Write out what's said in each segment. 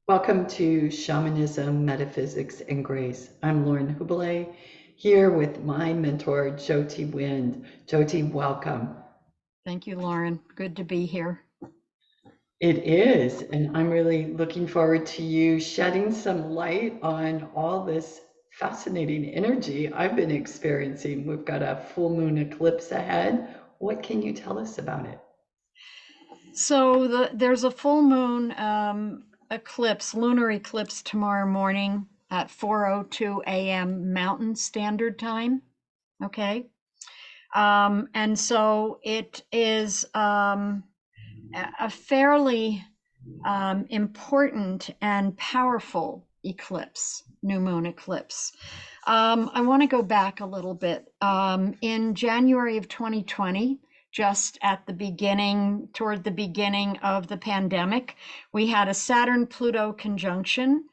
Welcome to Shamanism, Metaphysics, and Grace. I'm Lauren Hubele, here with my mentor, Jyoti Wind. Jyoti, welcome. Thank you, Lauren. Good to be here. It is, and I'm really looking forward to you shedding some light on all this fascinating energy I've been experiencing. We've got a full moon eclipse ahead. What can you tell us about it? So there's a full moon eclipse, lunar eclipse tomorrow morning at 4:02 a.m. Mountain Standard Time. Okay. And so it is a fairly important and powerful eclipse, new moon eclipse. I want to go back a little bit. In January of 2020, just at the beginning, toward the beginning of the pandemic, we had a Saturn Pluto conjunction.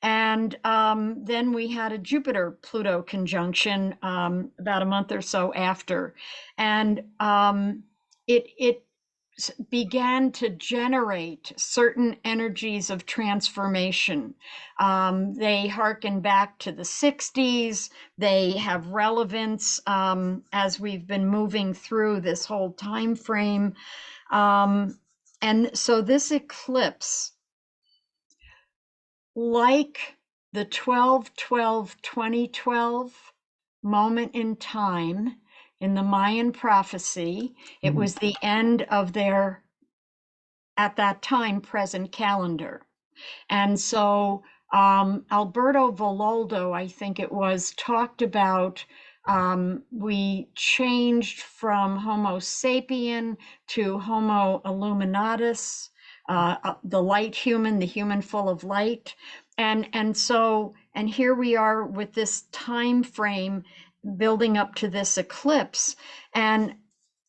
And then we had a Jupiter Pluto conjunction about a month or so after. And it began to generate certain energies of transformation. They harken back to the 60s. They have relevance as we've been moving through this whole time frame. And so this eclipse, like the 12/12/2012 moment in time in the Mayan prophecy, it Mhm. was the end of their, at that time, present calendar. And so Alberto Villoldo, I think it was, talked about we changed from Homo sapien to Homo illuminatus, the light human, the human full of light. And here we are with this time frame building up to this eclipse. And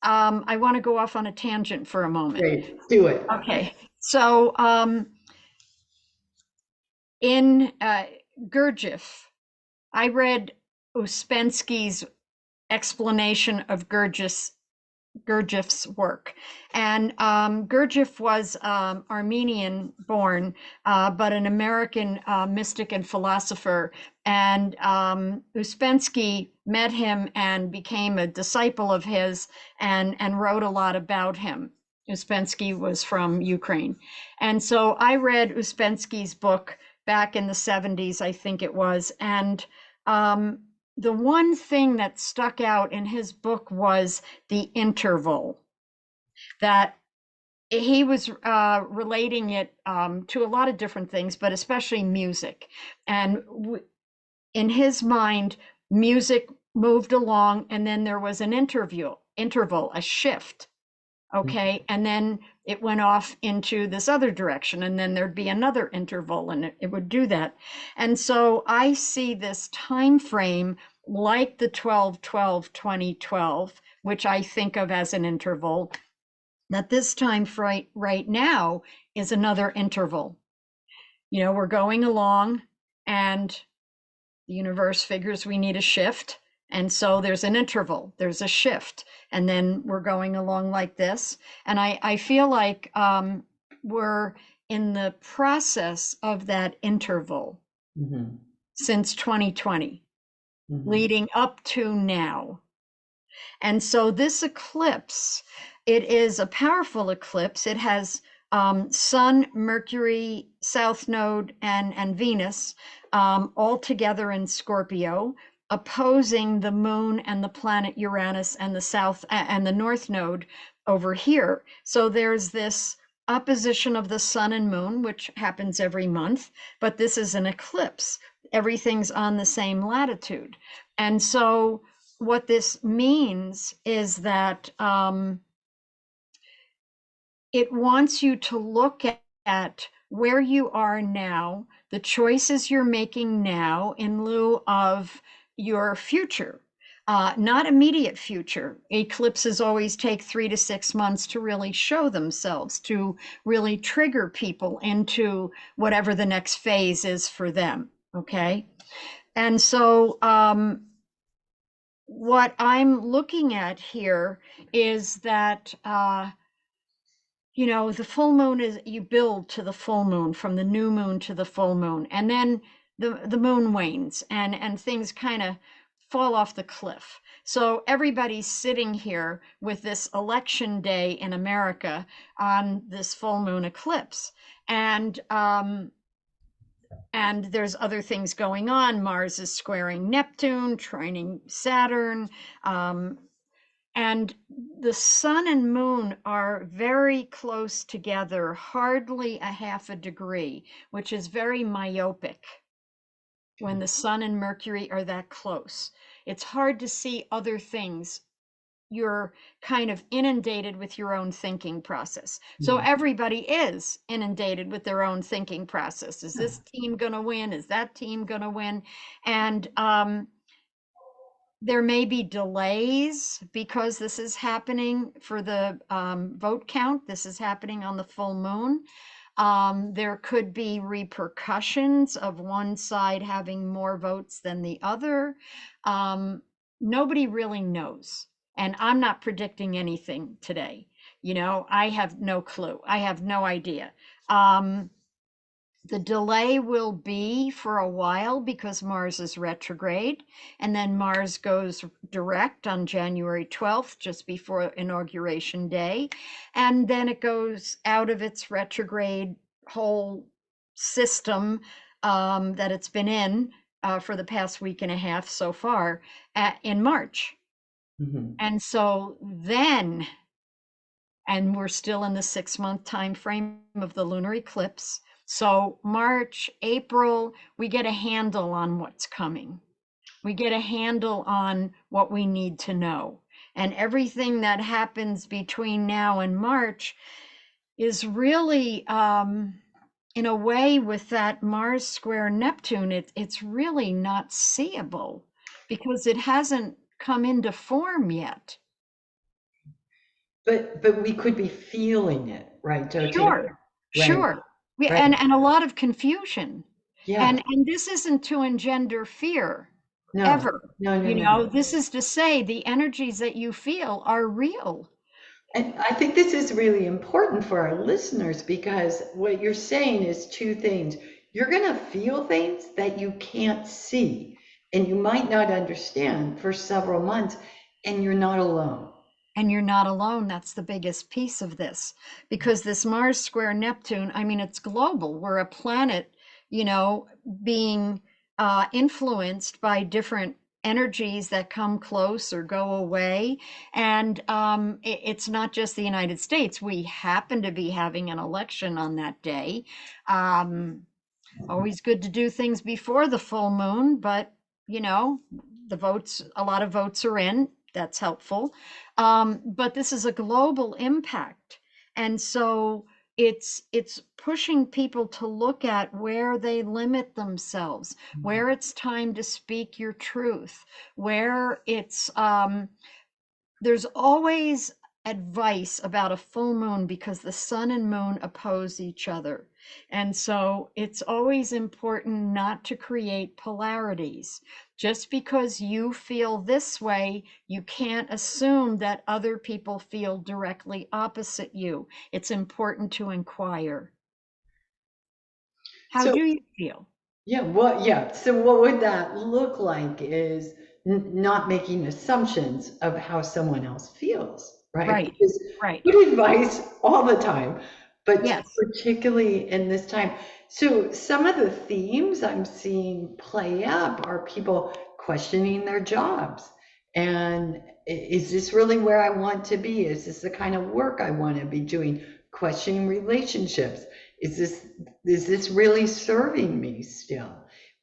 I want to go off on a tangent for a moment. Great, do it. Okay, so in Gurdjieff, I read Ouspensky's explanation of Gurdjieff's work. And Gurdjieff was Armenian born, but an American mystic and philosopher. And Ouspensky met him and became a disciple of his and wrote a lot about him. Ouspensky was from Ukraine. And so I read Ouspensky's book back in the 70s, I think it was. And the one thing that stuck out in his book was the interval, that he was relating it to a lot of different things, but especially music. And in his mind, music moved along, and then there was an interval, a shift. Okay. And then it went off into this other direction, and then there'd be another interval, and it would do that. And so I see this time frame like the 12/12/2012, which I think of as an interval, that this time right now is another interval. We're going along, and the universe figures we need a shift. And so there's an interval, there's a shift, and then we're going along like this. And I feel like we're in the process of that interval Mhm. since 2020, Mhm. leading up to now. And so this eclipse, it is a powerful eclipse. It has Sun, Mercury, South Node, and Venus all together in Scorpio, opposing the Moon and the planet Uranus and the South and the North Node over here. So there's this opposition of the Sun and Moon, which happens every month, but this is an eclipse. Everything's on the same latitude. And so what this means is that it wants you to look at where you are now, the choices you're making now in lieu of your future. Not immediate future. Eclipses always take 3 to 6 months to really show themselves, to really trigger people into whatever the next phase is for them. Okay. And so what I'm looking at here is that you know, the full moon is, you build to the full moon, from the new moon to the full moon, and then the moon wanes and things kind of fall off the cliff. So everybody's sitting here with this election day in America on this full moon eclipse. And there's other things going on. Mars is squaring Neptune, trining Saturn, um, and the sun and moon are very close together, hardly a half a degree, which is very myopic when the sun and Mercury are that close. It's hard to see other things. You're kind of inundated with your own thinking process. So Mm. everybody is inundated with their own thinking process. Is Yeah. this team going to win? Is that team going to win? And there may be delays because this is happening for the vote count. This is happening on the full moon. There could be repercussions of one side having more votes than the other. Nobody really knows. And I'm not predicting anything today. You know, I have no clue. I have no idea. The delay will be for a while because Mars is retrograde, and then Mars goes direct on January 12th, just before Inauguration Day, and then it goes out of its retrograde whole system that it's been in for the past week and a half so far in March. Mhm. And so then, and we're still in the 6-month time frame of the lunar eclipse. So March, April, we get a handle on what's coming. We get a handle on what we need to know. And everything that happens between now and March is really, in a way, with that Mars square Neptune, it's really not seeable because it hasn't come into form yet. But we could be feeling it, right, Jyoti? Sure, Right, sure. right. And a lot of confusion. Yeah. And this isn't to engender fear, No. ever. No, no, You no, know, no. this is to say the energies that you feel are real. And I think this is really important for our listeners because what you're saying is two things. You're going to feel things that you can't see and you might not understand for several months, and you're not alone. And you're not alone. That's the biggest piece of this. Because this Mars square Neptune, I mean, it's global. We're a planet, you know, being influenced by different energies that come close or go away. And it's not just the United States. We happen to be having an election on that day. Um, Always good to do things before the full moon, but you know, a lot of votes are in. That's helpful. But this is a global impact. And so it's pushing people to look at where they limit themselves, where it's time to speak your truth, where it's there's always advice about a full moon because the sun and moon oppose each other. And so it's always important not to create polarities. Just because you feel this way, you can't assume that other people feel directly opposite you. It's important to inquire. How So do you feel? yeah. So what would that look like is not making assumptions of how someone else feels, right? Right, Because right. good advice all the time, but Yes, particularly in this time. So some of the themes I'm seeing play up are people questioning their jobs. And is this really where I want to be? Is this the kind of work I want to be doing? Questioning relationships. Is this really serving me still?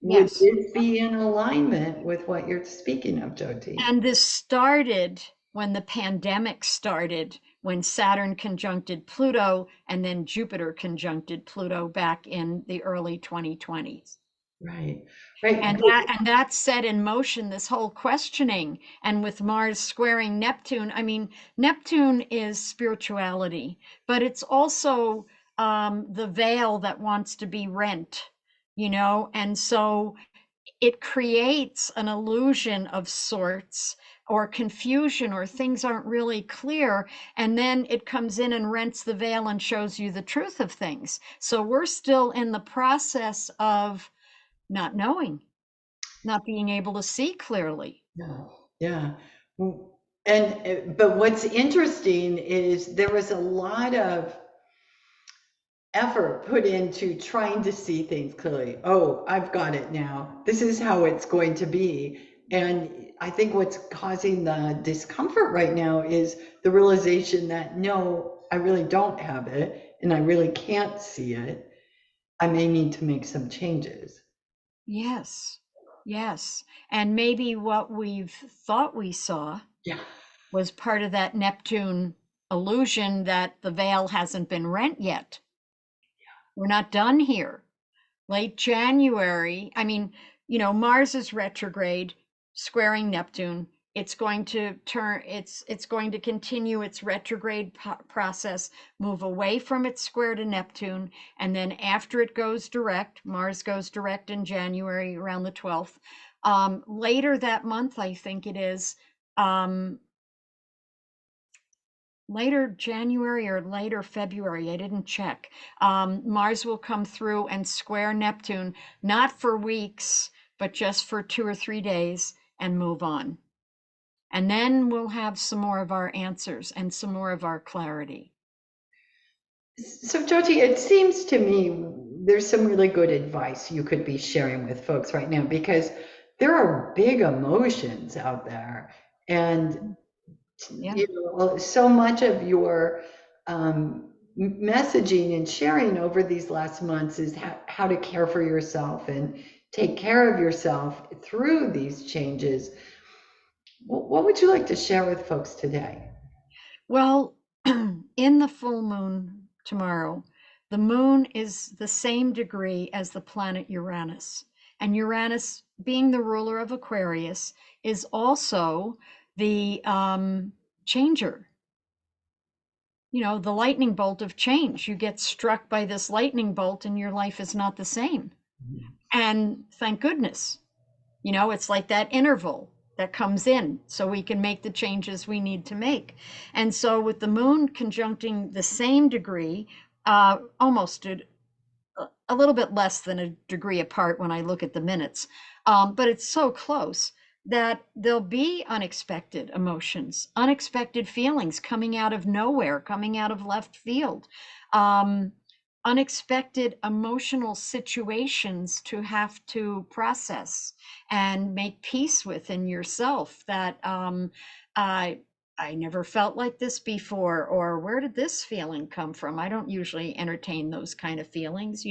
Would yes. this be in alignment with what you're speaking of, Jyoti? And this started when the pandemic started, when Saturn conjuncted Pluto and then Jupiter conjuncted Pluto back in the early 2020s. Right, right. And that set in motion this whole questioning. And with Mars squaring Neptune, I mean, Neptune is spirituality, but it's also the veil that wants to be rent, you know? And so it creates an illusion of sorts or confusion, or things aren't really clear, and then it comes in and rents the veil and shows you the truth of things. So we're still in the process of not knowing, not being able to see clearly. Yeah. Yeah. And but what's interesting is there was a lot of effort put into trying to see things clearly. Oh, I've got it now. This is how it's going to be. And I think what's causing the discomfort right now is the realization that no, I really don't have it and I really can't see it. I may need to make some changes. Yes, yes. And maybe what we've thought we saw Yeah. was part of that Neptune illusion that the veil hasn't been rent yet. We're not done here. Late January, I mean, Mars is retrograde, squaring Neptune. It's going to turn, it's going to continue its retrograde process, move away from its square to Neptune, and then after it goes direct, Mars goes direct in January around the 12th. Later that month, I think it is, um, later January or later February, I didn't check. Mars will come through and square Neptune, not for weeks, but just for 2 or 3 days and move on. And then we'll have some more of our answers and some more of our clarity. So, Jyoti, it seems to me there's some really good advice you could be sharing with folks right now because there are big emotions out there. And Yeah. so much of your messaging and sharing over these last months is how to care for yourself and take care of yourself through these changes. What would you like to share with folks today? Well, in the full moon tomorrow, the moon is the same degree as the planet Uranus. And Uranus, being the ruler of Aquarius, is also the changer, the lightning bolt of change. You get struck by this lightning bolt and your life is not the same. And thank goodness, it's like that interval that comes in so we can make the changes we need to make. And so with the moon conjuncting the same degree, almost a little bit less than a degree apart when I look at the minutes, but it's so close that there'll be unexpected emotions, unexpected feelings coming out of nowhere, coming out of left field, um, unexpected emotional situations to have to process and make peace within yourself that I I never felt like this before, or where did this feeling come from? I don't usually entertain those kind of feelings.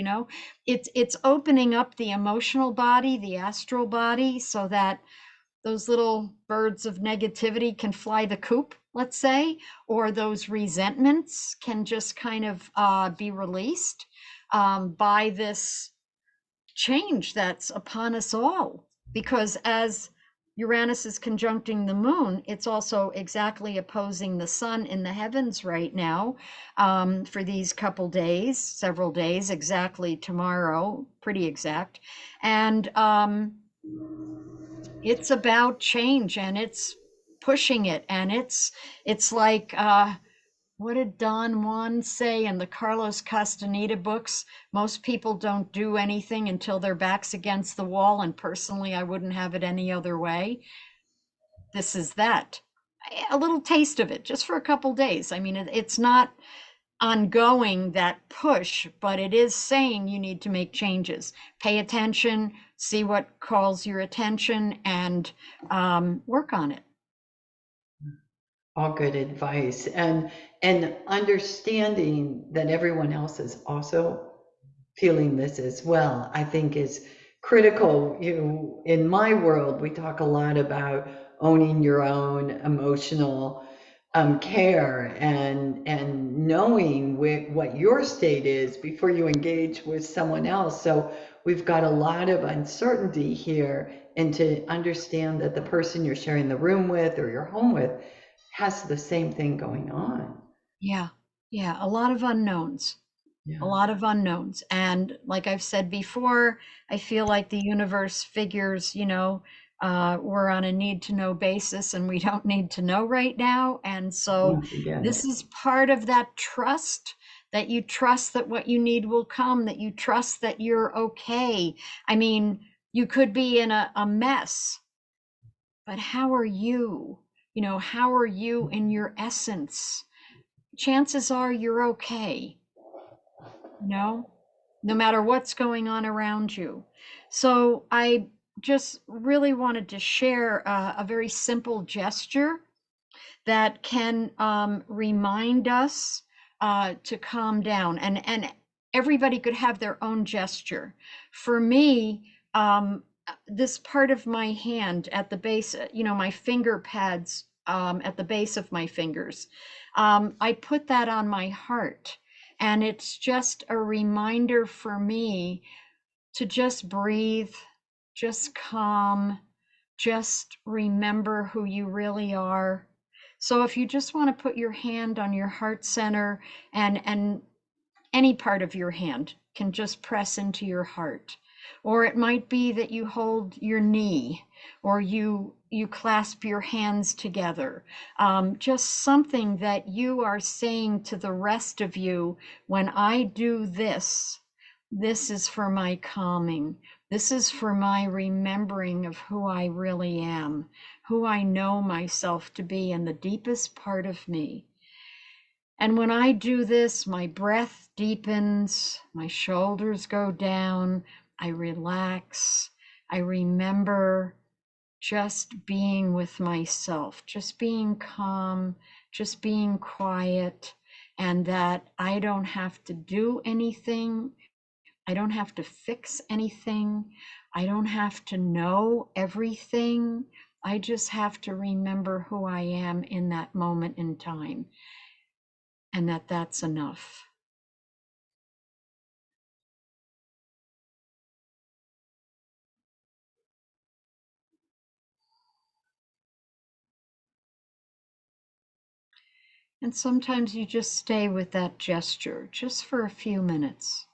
It's opening up the emotional body, the astral body, so that those little birds of negativity can fly the coop, let's say, or those resentments can just kind of be released by this change that's upon us all. Because as Uranus is conjuncting the moon, it's also exactly opposing the sun in the heavens right now for these couple days, several days, exactly tomorrow, pretty exact. And it's about change and it's pushing it. And it's like, what did Don Juan say in the Carlos Castaneda books? Most people don't do anything until their back's against the wall, and personally, I wouldn't have it any other way. This is that. A little taste of it, just for a couple days. I mean, it's not ongoing, that push, but it is saying you need to make changes. Pay attention, see what calls your attention, and work on it. All good advice. And understanding that everyone else is also feeling this as well, I think is critical. In my world, we talk a lot about owning your own emotional care and knowing what your state is before you engage with someone else. So we've got a lot of uncertainty here, and to understand that the person you're sharing the room with or your home with has the same thing going on. Yeah, yeah, a lot of unknowns. A Yeah. lot of unknowns. And like I've said before, I feel like the universe figures, We're on a need to know basis, and we don't need to know right now. And so Don't forget this it. is part of that trust, that you trust that what you need will come, that you trust that you're okay. I mean, you could be in a mess, but how are you? You know, how are you in your essence? Chances are you're okay, you know, no matter what's going on around you. So I just really wanted to share a very simple gesture that can remind us to calm down. And everybody could have their own gesture. For me, this part of my hand at the base, you know, my finger pads at the base of my fingers, I put that on my heart. And it's just a reminder for me to just breathe, just calm, just remember who you really are. So if you just want to put your hand on your heart center, and any part of your hand can just press into your heart. Or it might be that you hold your knee, or you clasp your hands together. Just something that you are saying to the rest of you: when I do this, this is for my calming. This is for my remembering of who I really am, who I know myself to be in the deepest part of me. And when I do this, my breath deepens, my shoulders go down, I relax, I remember just being with myself, just being calm, just being quiet, and that I don't have to do anything. I don't have to fix anything. I don't have to know everything. I just have to remember who I am in that moment in time, and that's enough. And sometimes you just stay with that gesture just for a few minutes.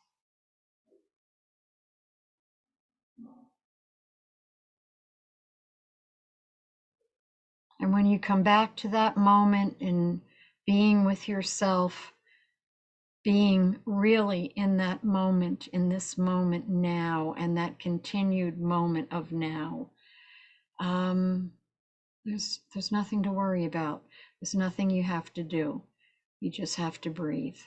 And when you come back to that moment in being with yourself, being really in that moment, in this moment now, and that continued moment of now, um, there's nothing to worry about. There's nothing you have to do. You just have to breathe.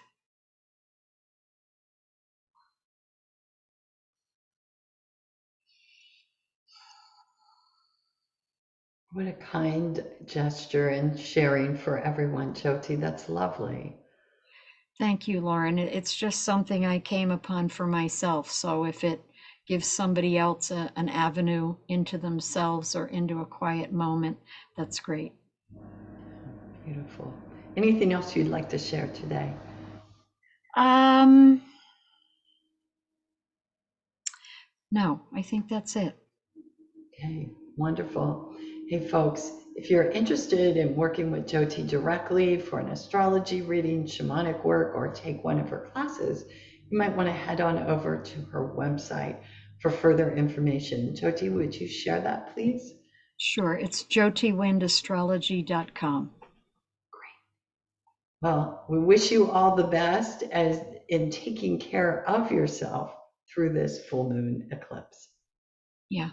What a kind gesture and sharing for everyone, Jyoti. That's lovely. Thank you, Lauren. It's just something I came upon for myself. So if it gives somebody else an avenue into themselves or into a quiet moment, that's great. Beautiful. Anything else you'd like to share today? Um, no, I think that's it. Okay, wonderful. Hey, folks, if you're interested in working with Jyoti directly for an astrology reading, shamanic work, or take one of her classes, you might want to head on over to her website for further information. Jyoti, would you share that, please? Sure, it's jyotywindastrology.com. Well, we wish you all the best as in taking care of yourself through this full moon eclipse. Yeah.